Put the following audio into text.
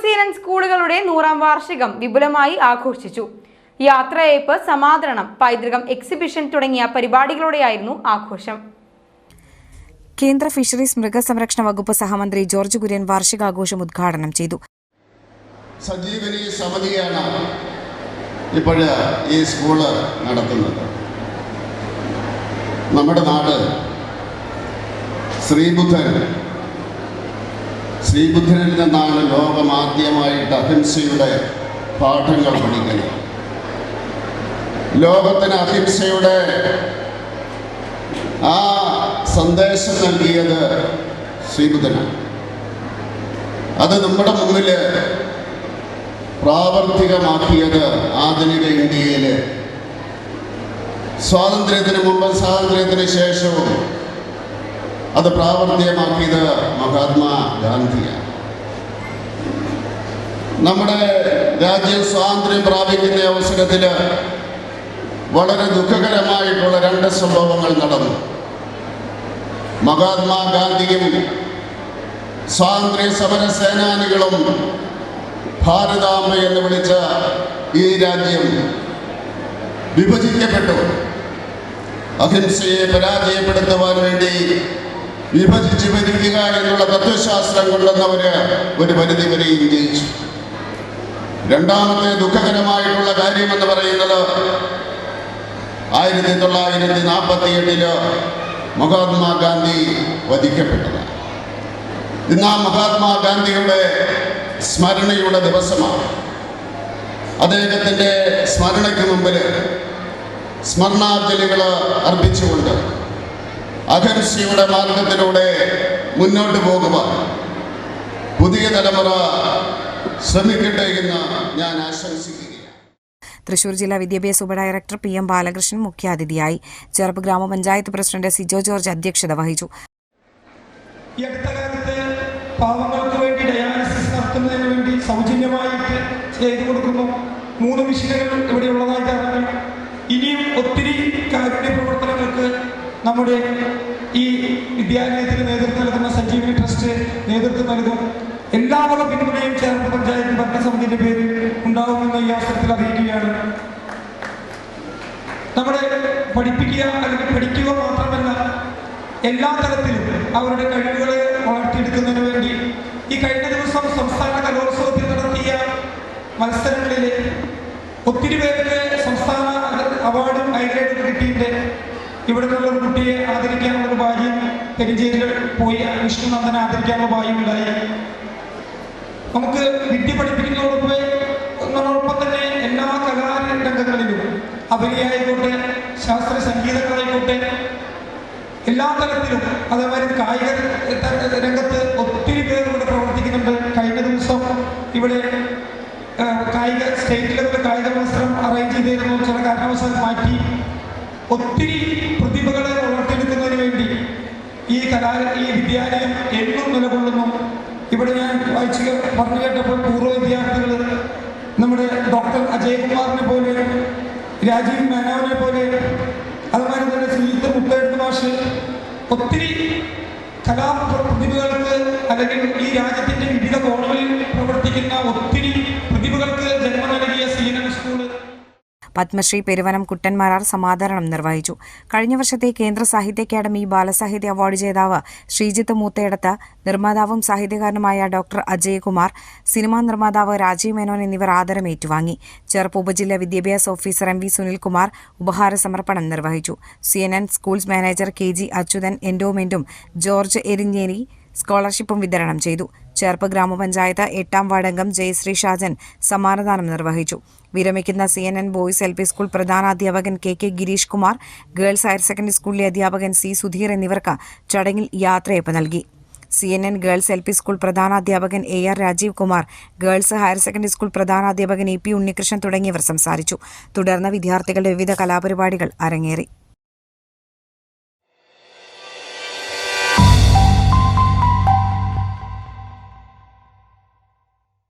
CNN സ്കൂളുകളുടെ 100ാം വാർഷികം വിപുലമായി ആഘോഷിച്ചു. യാത്രയയപ്പ്, സമാദരണം, പൈതൃകം എക്സിബിഷൻ തുടങ്ങിയ പരിപാടികളോടെയായിരുന്നു ആഘോഷം. കേന്ദ്ര ഫിഷറീസ് മൃഗസംരക്ഷണ വകുപ്പ് സഹമന്ത്രി ജോർജ് കുര്യൻ വാർഷികാഘോഷം ഉദ്ഘാടനം ചെയ്തു. സജീവനി സമിതിയാണ് ഇപ്പോൾ ഈ സ്കൂള് നടത്തുന്നത്. നമ്മുടെ നാട് ശ്രീബുദ്ധനിൽ നിന്നാണ് ലോകമാദ്യമായിട്ട് അഹിംസയുടെ പാഠങ്ങൾ പഠിക്കുന്നത്. ലോകത്തിന് അഹിംസയുടെ ആ സന്ദേശം നൽകിയത് ശ്രീബുദ്ധനാണ്. അത് നമ്മുടെ മുന്നിൽ പ്രാവർത്തികമാക്കിയത് ആധുനിക ഇന്ത്യയിൽ സ്വാതന്ത്ര്യത്തിന് മുമ്പും സ്വാതന്ത്ര്യത്തിന് ശേഷവും അത് പ്രാവർത്തികമാക്കിയത് മഹാത്മാഗാന്ധിയാണ്. നമ്മുടെ രാജ്യം സ്വാതന്ത്ര്യം പ്രാപിക്കുന്ന അവസരത്തിൽ വളരെ ദുഃഖകരമായിട്ടുള്ള 2 സംഭവങ്ങൾ നടന്നു. മഹാത്മാഗാന്ധിയും സ്വാതന്ത്ര്യ സമര സേനാനികളും ഭാരതാംബ എന്ന് വിളിച്ച ഈ രാജ്യം വിഭജിക്കപ്പെട്ടു. അഹിംസയെ പരാജയപ്പെടുത്തുവാൻ വേണ്ടി വിഭജിച്ച് ഭരിക്കുക എന്നുള്ള തത്വശാസ്ത്രം കൊണ്ടുവന്നവര് ഒരു പരിധി വരെയും ജയിച്ചു. രണ്ടാമത്തെ ദുഃഖകരമായിട്ടുള്ള കാര്യമെന്ന് പറയുന്നത് 1948 മഹാത്മാഗാന്ധി വധിക്കപ്പെട്ടതാണ്. ഇന്ന് ആ മഹാത്മാഗാന്ധിയുടെ സ്മരണയുടെ ദിവസമാണ്. അദ്ദേഹത്തിൻ്റെ സ്മരണയ്ക്ക് മുമ്പിൽ സ്മരണാഞ്ജലികൾ അർപ്പിച്ചുകൊണ്ട് അഹിംസയുടെ മാർഗത്തിലൂടെ മുന്നോട്ട് പോകുവാൻ പുതിയ തലമുറ ശ്രമിക്കട്ടെ എന്ന് ഞാൻ ആശംസിക്കുകയാണ്. തൃശൂർ ജില്ലാ വിദ്യാഭ്യാസ ഉപഡയറക്ടർ PM ബാലകൃഷ്ണൻ മുഖ്യാതിഥിയായി. ചെറുപ്പ് ഗ്രാമപഞ്ചായത്ത് പ്രസിഡന്റ് സിജോ ജോർജ് അധ്യക്ഷത വഹിച്ചു. ഈ അടുത്ത കാലത്ത് പാവങ്ങൾക്ക് വേണ്ടി ഡയാലിസിസ് നടത്തുന്നതിന് വേണ്ടി സൗജന്യമായിട്ട് ചെയ്തു കൊടുക്കുന്നു. 3 മെഷീനുകൾ ഇവിടെ ഉള്ളതായിട്ട് അറിഞ്ഞു. ഇനിയും ഒത്തിരി കാരുണ്യ പ്രവർത്തനങ്ങൾക്ക് നമ്മുടെ ഈ വിദ്യാലയത്തിന് നേതൃത്വം നൽകുന്ന സഞ്ജീവനി ട്രസ്റ്റ് നേതൃത്വം നൽകും. എല്ലാവരുടെ പിന്തുണയും ചേർന്ന പഞ്ചായത്ത് ഭരണസമിതിയുടെ പേരിൽ ഉണ്ടാകുമെന്ന് ഈ അവസരത്തിൽ അറിയിക്കുകയാണ്. നമ്മളെ പഠിപ്പിക്കുക അല്ലെങ്കിൽ പഠിക്കുക മാത്രമല്ല, എല്ലാ തരത്തിലും അവരുടെ കഴിവുകളെ വളർത്തിയെടുക്കുന്നതിന് വേണ്ടി ഈ കഴിഞ്ഞ ദിവസം സംസ്ഥാന കലോത്സവത്തിൽ നടത്തിയ മത്സരങ്ങളിൽ ഒത്തിരി പേർക്ക് സംസ്ഥാന അവാർഡും ഐഗ്രേഡും കിട്ടിയിട്ട് ഇവിടെ നിന്നുള്ള ഒരു കുട്ടിയെ ആദരിക്കാനുള്ള ഭാഗ്യം പെരിഞ്ചേരിയിൽ പോയി വിഷ്ണുനന്ദനെ ആദരിക്കാനുള്ള ഭാഗ്യം ഉണ്ടായി. നമുക്ക് വിദ്യ പഠിപ്പിക്കുന്നതോടൊപ്പം തന്നെ എല്ലാ കലാരംഗങ്ങളിലും അഭിനയായിക്കോട്ടെ, ശാസ്ത്ര സംഗീതങ്ങളായിക്കോട്ടെ, എല്ലാ തലത്തിലും അതേമാതിരി കായിക രംഗത്ത് ഒത്തിരി പേർ ഇവിടെ പ്രവർത്തിക്കുന്നുണ്ട്. കഴിഞ്ഞ ദിവസം ഇവിടെ സ്റ്റേറ്റ് ലെവൽ കായിക മത്സരം അറേഞ്ച് ചെയ്തിരുന്നു. ചില കാരണവശാൽ മാറ്റി. ഒത്തിരി പ്രതിഭകളെ വളർത്തിയെടുക്കുന്നതിന് വേണ്ടി ഈ വിദ്യാലയം എന്നും നിലകൊള്ളുന്നു. ഇവിടെ ഞാൻ പറഞ്ഞു കേട്ടപ്പോൾ പൂർവ്വ വിദ്യാർത്ഥികൾ നമ്മുടെ ഡോക്ടർ അജയ്കുമാറിനെ പോലെ, രാജീവ് മേനോനെ പോലെ, അതുമാതിരി തന്നെ ശ്രീജിത്ത് മുത്തേഴ്ത്ത് മാഷ്, ഒത്തിരി കലാപ്രതിഭകൾക്ക് അല്ലെങ്കിൽ ഈ രാജ്യത്തിൻ്റെ വിവിധ കോണുകളിൽ പ്രവർത്തിക്കുന്ന ഒത്തിരി പ്രതിഭകൾക്ക് ജന്മം നൽകിയ CNN സ്കൂള്. പത്മശ്രീ പെരുവനം കുട്ടന്മാരാർ സമാദരണം നിർവഹിച്ചു. കഴിഞ്ഞ വർഷത്തെ കേന്ദ്ര സാഹിത്യ അക്കാദമി ബാലസാഹിത്യ അവാർഡ് ജേതാവ് ശ്രീജിത്ത് മൂത്തേടത്ത്, നിർമ്മാതാവും സാഹിത്യകാരനുമായ ഡോക്ടർ അജയ്കുമാർ, സിനിമാ നിർമ്മാതാവ് രാജീവ് മേനോൻ എന്നിവർ ആദരം ഏറ്റുവാങ്ങി. ചെറുപ്പ് ഉപജില്ലാ വിദ്യാഭ്യാസ ഓഫീസർ MV സുനിൽകുമാർ ഉപഹാര സമർപ്പണം നിർവഹിച്ചു. CNN schools manager KG Achuthan എൻഡോമെന്റും ജോർജ് എരിഞ്ഞേരി സ്കോളർഷിപ്പും വിതരണം ചെയ്തു. ചെറുപ്പ് ഗ്രാമപഞ്ചായത്ത് 8ാം വാർഡംഗം ജയശ്രീ ഷാജൻ സമ്മാനദാനം നിർവഹിച്ചു. വിരമിക്കുന്ന CNN ബോയ്സ് LP സ്കൂൾ പ്രധാനാധ്യാപകൻ KK Girish Kumar, girls higher secondary സ്കൂളിലെ അധ്യാപകൻ C സുധീർ എന്നിവർക്ക് ചടങ്ങിൽ യാത്രയയപ്പ് നൽകി. CNN ഗേൾസ് LP സ്കൂൾ പ്രധാനാധ്യാപകൻ AR Rajeev Kumar, girls higher secondary school പ്രധാനാധ്യാപകൻ EP ഉണ്ണികൃഷ്ണൻ തുടങ്ങിയവർ സംസാരിച്ചു. തുടർന്ന് വിദ്യാർത്ഥികളുടെ വിവിധ കലാപരിപാടികൾ അരങ്ങേറി.